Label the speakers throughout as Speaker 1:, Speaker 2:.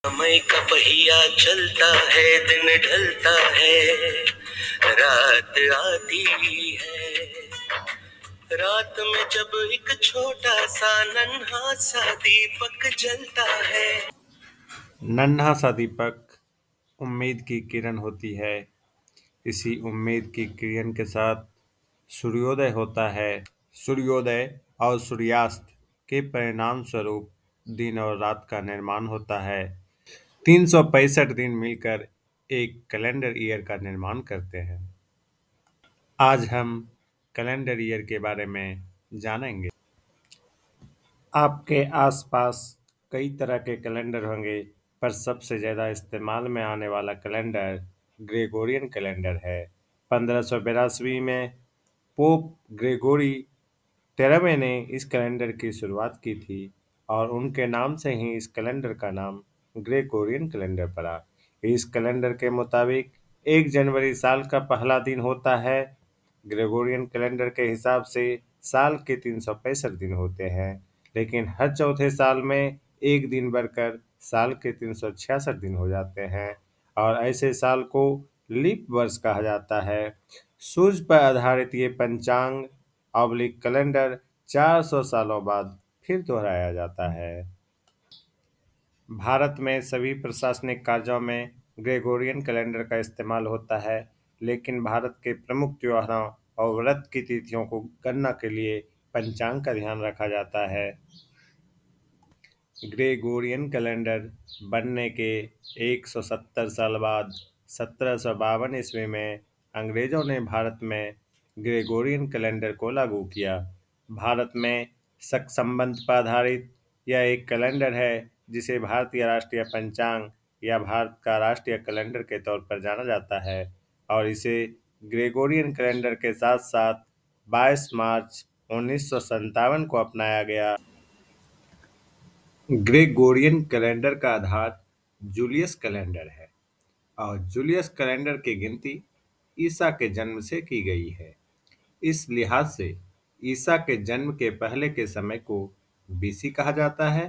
Speaker 1: समय का पहिया चलता है, दिन ढलता है, रात आती है। रात में जब एक छोटा सा नन्हा सा दीपक जलता है। नन्हा सा दीपक उम्मीद की किरण होती है। इसी उम्मीद की किरण के साथ सूर्योदय होता है। सूर्योदय और सूर्यास्त के परिणाम स्वरूप दिन और रात का निर्माण होता है। 365 दिन मिलकर एक कैलेंडर ईयर का निर्माण करते हैं। आज हम कैलेंडर ईयर के बारे में जानेंगे। आपके आसपास कई तरह के कैलेंडर होंगे, पर सबसे ज़्यादा इस्तेमाल में आने वाला कैलेंडर ग्रेगोरियन कैलेंडर है। 1582 में पोप ग्रेगोरी 13वें ने इस कैलेंडर की शुरुआत की थी और उनके नाम से ही इस कैलेंडर का नाम ग्रेगोरियन कैलेंडर पड़ा। इस कैलेंडर के मुताबिक 1 जनवरी साल का पहला दिन होता है। ग्रेगोरियन कैलेंडर के हिसाब से साल के 365 दिन होते हैं, लेकिन हर चौथे साल में एक दिन बढ़कर साल के 366 दिन हो जाते हैं और ऐसे साल को लीप वर्ष कहा जाता है। सूर्य पर आधारित ये पंचांग ऑब्लिक कैलेंडर 400 सालों बाद फिर दोहराया जाता है। भारत में सभी प्रशासनिक कार्यों में ग्रेगोरियन कैलेंडर का इस्तेमाल होता है, लेकिन भारत के प्रमुख त्योहारों और व्रत की तिथियों को गणना के लिए पंचांग का ध्यान रखा जाता है। ग्रेगोरियन कैलेंडर बनने के 170 साल बाद 1752 ईस्वी में अंग्रेजों ने भारत में ग्रेगोरियन कैलेंडर को लागू किया। भारत में शक संबंध पर आधारित यह एक कैलेंडर है जिसे भारतीय राष्ट्रीय पंचांग या भारत का राष्ट्रीय कैलेंडर के तौर पर जाना जाता है और इसे ग्रेगोरियन कैलेंडर के साथ साथ 22 मार्च 1957 को अपनाया गया। ग्रेगोरियन कैलेंडर का आधार जूलियस कैलेंडर है और जूलियस कैलेंडर की गिनती ईसा के जन्म से की गई है। इस लिहाज से ईसा के जन्म के पहले के समय को बीसी कहा जाता है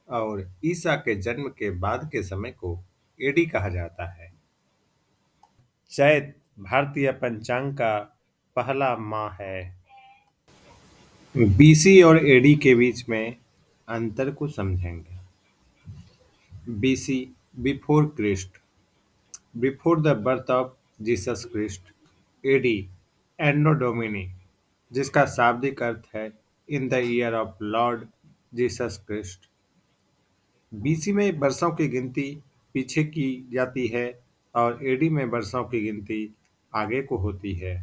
Speaker 1: और ईसा के जन्म के बाद के समय को एडी कहा जाता है। चैत भारतीय पंचांग का पहला माह है। बीसी और एडी के बीच में अंतर को समझेंगे। BC before Christ, before the birth of Jesus Christ. AD anno domini, जिसका शाब्दिक अर्थ है in the year of Lord Jesus Christ. BC में वर्षों की गिनती पीछे की जाती है और एडी में वर्षों की गिनती आगे को होती है।